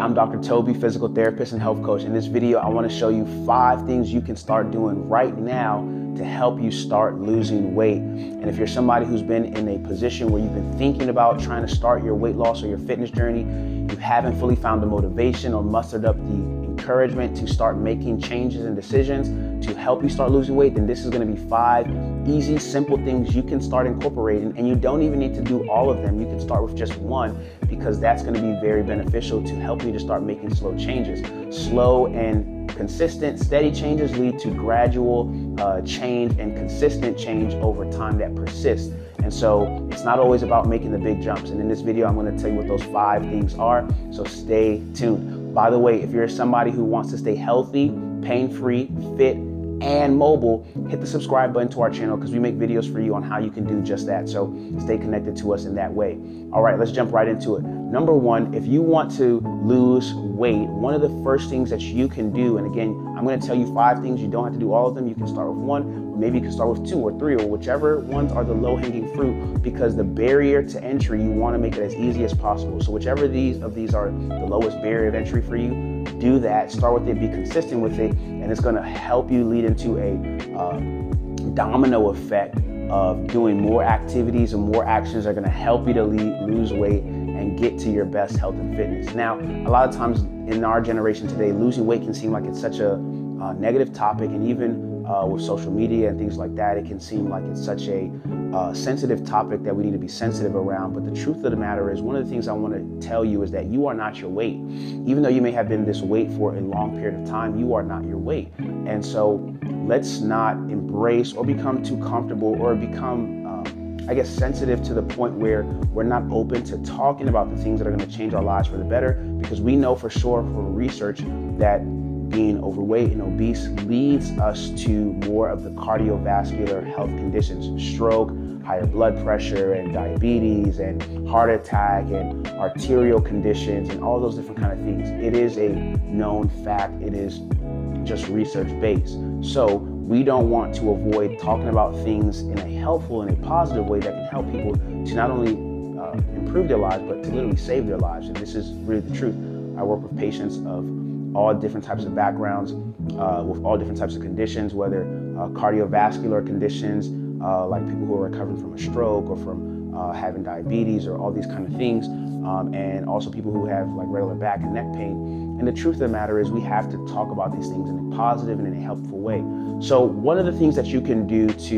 I'm Dr. Toby, physical therapist and health coach. In this video, I want to show you 5 things you can start doing right now to help you start losing weight. And if you're somebody who's been in a position where you've been thinking about trying to start your weight loss or your fitness journey, you haven't fully found the motivation or mustered up the encouragement to start making changes and decisions to help you start losing weight, then this is going to be 5 easy, simple things you can start incorporating. And you don't even need to do all of them. You can start with just one, because that's going to be very beneficial to help you to start making slow changes. Slow and consistent, steady changes lead to gradual change and consistent change over time that persists. And so it's not always about making the big jumps. And in this video, I'm going to tell you what those 5 things are. So stay tuned. By the way, if you're somebody who wants to stay healthy, pain-free, fit, and mobile, hit the subscribe button to our channel, because we make videos for you on how you can do just that. So stay connected to us in that way. All right, let's jump right into it. Number 1, if you want to lose weight, one of the first things that you can do, and again, I'm going to tell you 5 things. You don't have to do all of them. You can start with 1, or maybe you can start with 2 or 3, or whichever ones are the low-hanging fruit, because the barrier to entry, you want to make it as easy as possible. So whichever of these are the lowest barrier of entry for you, do that. Start with it, be consistent with it, and it's going to help you lead into a domino effect of doing more activities and more actions that are going to help you to lose weight and get to your best health and fitness. Now, a lot of times in our generation today, losing weight can seem like it's such a negative topic, and even with social media and things like that, it can seem like it's such a sensitive topic that we need to be sensitive around. But the truth of the matter is, one of the things I want to tell you is that you are not your weight. Even though you may have been this weight for a long period of time, you are not your weight. And so let's not embrace or become too comfortable or become sensitive to the point where we're not open to talking about the things that are going to change our lives for the better, because we know for sure from research that being overweight and obese leads us to more of the cardiovascular health conditions: stroke, higher blood pressure, and diabetes, and heart attack, and arterial conditions, and all those different kind of things. It is a known fact. It is just research based. So we don't want to avoid talking about things in a helpful and a positive way that can help people to not only improve their lives, but to literally save their lives. And this is really the truth. I work with patients of all different types of backgrounds, with all different types of conditions, whether cardiovascular conditions, like people who are recovering from a stroke or from having diabetes or all these kind of things, and also people who have like regular back and neck pain. And the truth of the matter is, we have to talk about these things in a positive and in a helpful way. So one of the things that you can do to,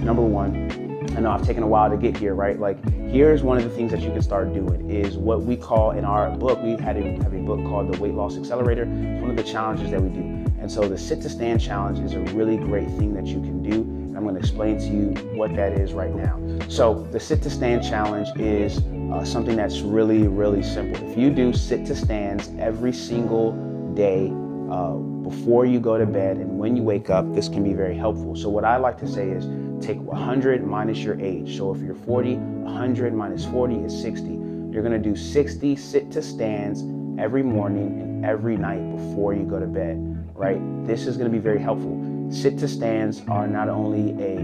number 1, I know I've taken a while to get here, right? Like, here's one of the things that you can start doing is what we call in our book, we have a book called the Weight Loss Accelerator. It's one of the challenges that we do. And so the sit to stand challenge is a really great thing that you can do. And I'm going to explain to you what that is right now. So the sit to stand challenge is something that's really, really simple. If you do sit to stands every single day, before you go to bed and when you wake up, this can be very helpful. So what I like to say is, take 100 minus your age. So if you're 40, 100 minus 40 is 60. You're going to do 60 sit to stands every morning and every night before you go to bed, right? This is going to be very helpful. Sit to stands are not only a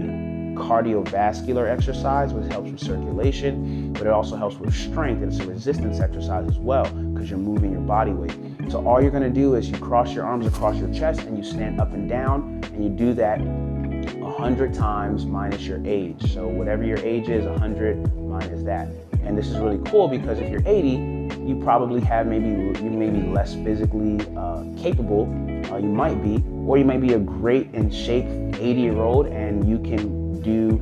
cardiovascular exercise, which helps with circulation, but it also helps with strength, and it's a resistance exercise as well, because you're moving your body weight. So all you're going to do is you cross your arms across your chest and you stand up and down, and you do that 100 times minus your age. So whatever your age is, 100 minus that. And this is really cool, because if you're 80, you probably have you may be less physically capable. You might be, or you might be a great in shape 80-year-old, and you can do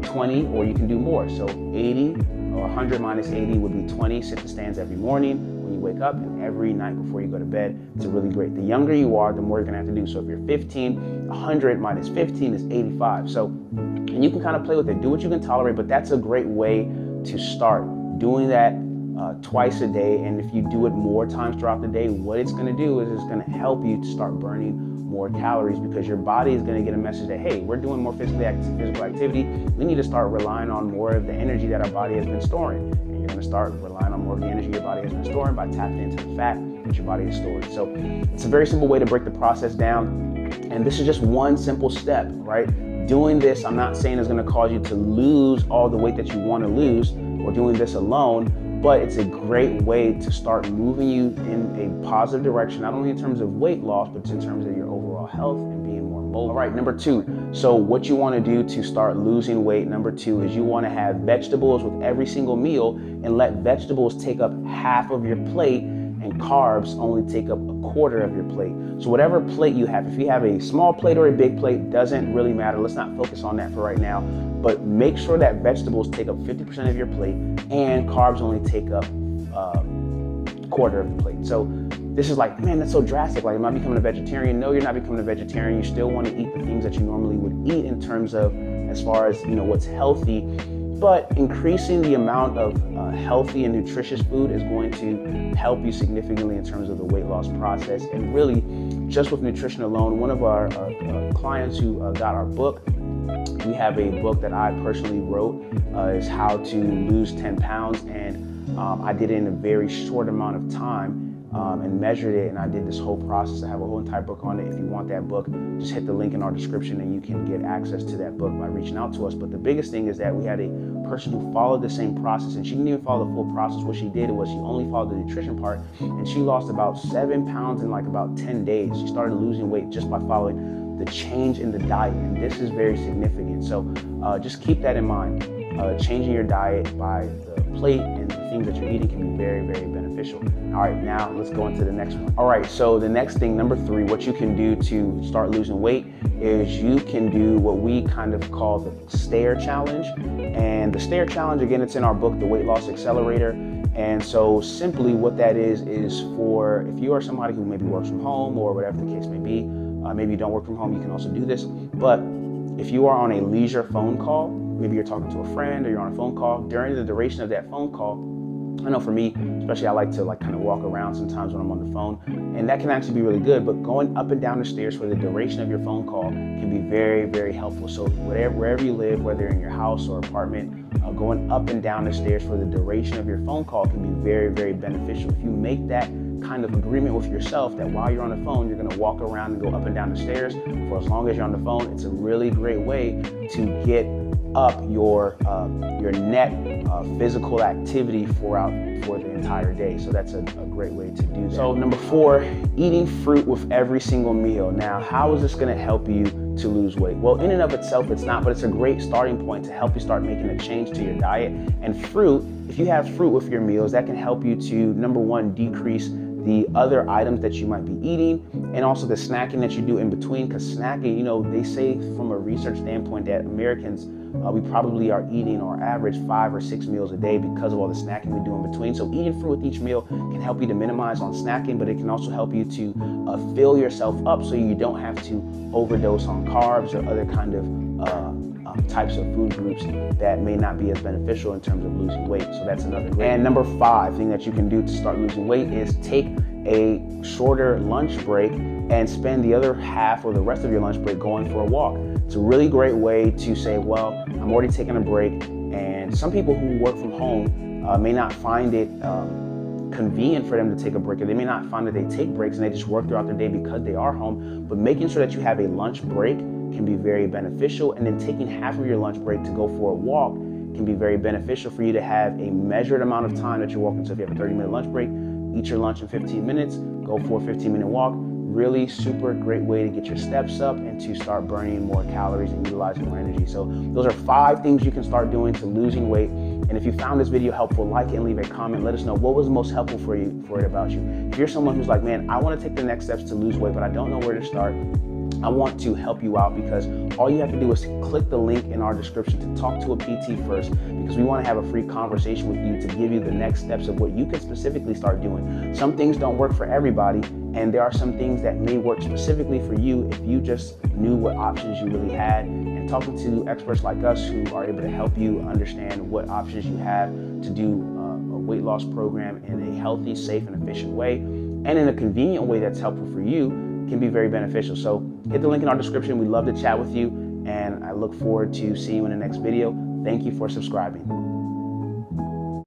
20, or you can do more. So 80 or 100 minus 80 would be 20 sit to stands every morning when you wake up and every night before you go to bed. It's really great. The younger you are, the more you're gonna have to do. So if you're 15, 100 minus 15 is 85. So, and you can kind of play with it, do what you can tolerate, but that's a great way to start doing that twice a day. And if you do it more times throughout the day, what it's gonna do is it's gonna help you to start burning more calories, because your body is going to get a message that, hey, we're doing more physical activity. We need to start relying on more of the energy that our body has been storing. And you're going to start relying on more of the energy your body has been storing by tapping into the fat that your body is storing. So it's a very simple way to break the process down. And this is just one simple step, right? Doing this, I'm not saying it's going to cause you to lose all the weight that you want to lose, or doing this alone but it's a great way to start moving you in a positive direction, not only in terms of weight loss, but in terms of your overall health and being more mobile. All right, number 2. So what you want to do to start losing weight, number 2, is you want to have vegetables with every single meal and let vegetables take up half of your plate and carbs only take up a quarter of your plate. So whatever plate you have, if you have a small plate or a big plate, doesn't really matter. Let's not focus on that for right now, but make sure that vegetables take up 50% of your plate and carbs only take up a quarter of the plate. So this is like, man, that's so drastic. Like, am I becoming a vegetarian? No, you're not becoming a vegetarian. You still want to eat the things that you normally would eat in terms of, as far as, what's healthy, but increasing the amount of healthy and nutritious food is going to help you significantly in terms of the weight loss process. And really, just with nutrition alone, one of our clients who got our book, we have a book that I personally wrote, is How to Lose 10 Pounds. And I did it in a very short amount of time. And measured it, and I did this whole process. I have a whole entire book on it. If you want that book, just hit the link in our description and you can get access to that book by reaching out to us. But the biggest thing is that we had a person who followed the same process, and she didn't even follow the full process. What she did was she only followed the nutrition part, and she lost about 7 pounds in like about 10 days. She started losing weight just by following the change in the diet, and this is very significant. So just keep that in mind. Changing your diet by the plate and the things that you're eating can be very, very beneficial. All right, now let's go into the next one. All right, so the next thing, number 3, what you can do to start losing weight is you can do what we kind of call the stair challenge. And the stair challenge, again, it's in our book, The Weight Loss Accelerator. And so simply what that is for, if you are somebody who maybe works from home or whatever the case may be, maybe you don't work from home, you can also do this. But if you are on a leisure phone call, maybe you're talking to a friend or you're on a phone call, during the duration of that phone call, I know for me, especially, I like to kind of walk around sometimes when I'm on the phone, and that can actually be really good, but going up and down the stairs for the duration of your phone call can be very, very helpful. So wherever you live, whether in your house or apartment, going up and down the stairs for the duration of your phone call can be very, very beneficial. If you make that kind of agreement with yourself that while you're on the phone, you're going to walk around and go up and down the stairs for as long as you're on the phone, it's a really great way to get up your net physical activity for the entire day. So that's a great way to do that. So number 4, eating fruit with every single meal. Now, how is this going to help you to lose weight? Well, in and of itself, it's not, but it's a great starting point to help you start making a change to your diet. And fruit, if you have fruit with your meals, that can help you to, number 1, decrease the other items that you might be eating, and also the snacking that you do in between. Because snacking, they say from a research standpoint that Americans, we probably are eating on average 5 or 6 meals a day because of all the snacking we do in between. So eating fruit with each meal can help you to minimize on snacking, but it can also help you to fill yourself up so you don't have to overdose on carbs or other kind of types of food groups that may not be as beneficial in terms of losing weight. So that's another great. And number 5 thing that you can do to start losing weight is take a shorter lunch break and spend the other half or the rest of your lunch break going for a walk. It's a really great way to say, well, I'm already taking a break. And some people who work from home may not find it convenient for them to take a break, or they may not find that they take breaks and they just work throughout their day because they are home. But making sure that you have a lunch break can be very beneficial, and then taking half of your lunch break to go for a walk can be very beneficial for you to have a measured amount of time that you're walking. So if you have a 30-minute lunch break, eat your lunch in 15 minutes, go for a 15-minute walk. Really super great way to get your steps up and to start burning more calories and utilizing more energy. So those are 5 things you can start doing to losing weight. And if you found this video helpful, like it and leave a comment. Let us know what was most helpful for it about you. If you're someone who's like, man, I want to take the next steps to lose weight, but I don't know where to start, I want to help you out, because all you have to do is click the link in our description to talk to a PT first, because we want to have a free conversation with you to give you the next steps of what you can specifically start doing. Some things don't work for everybody, and there are some things that may work specifically for you if you just knew what options you really had. And talking to experts like us who are able to help you understand what options you have to do a weight loss program in a healthy, safe, and efficient way, and in a convenient way that's helpful for you, can be very beneficial. So hit the link in our description. We'd love to chat with you, and I look forward to seeing you in the next video. Thank you for subscribing.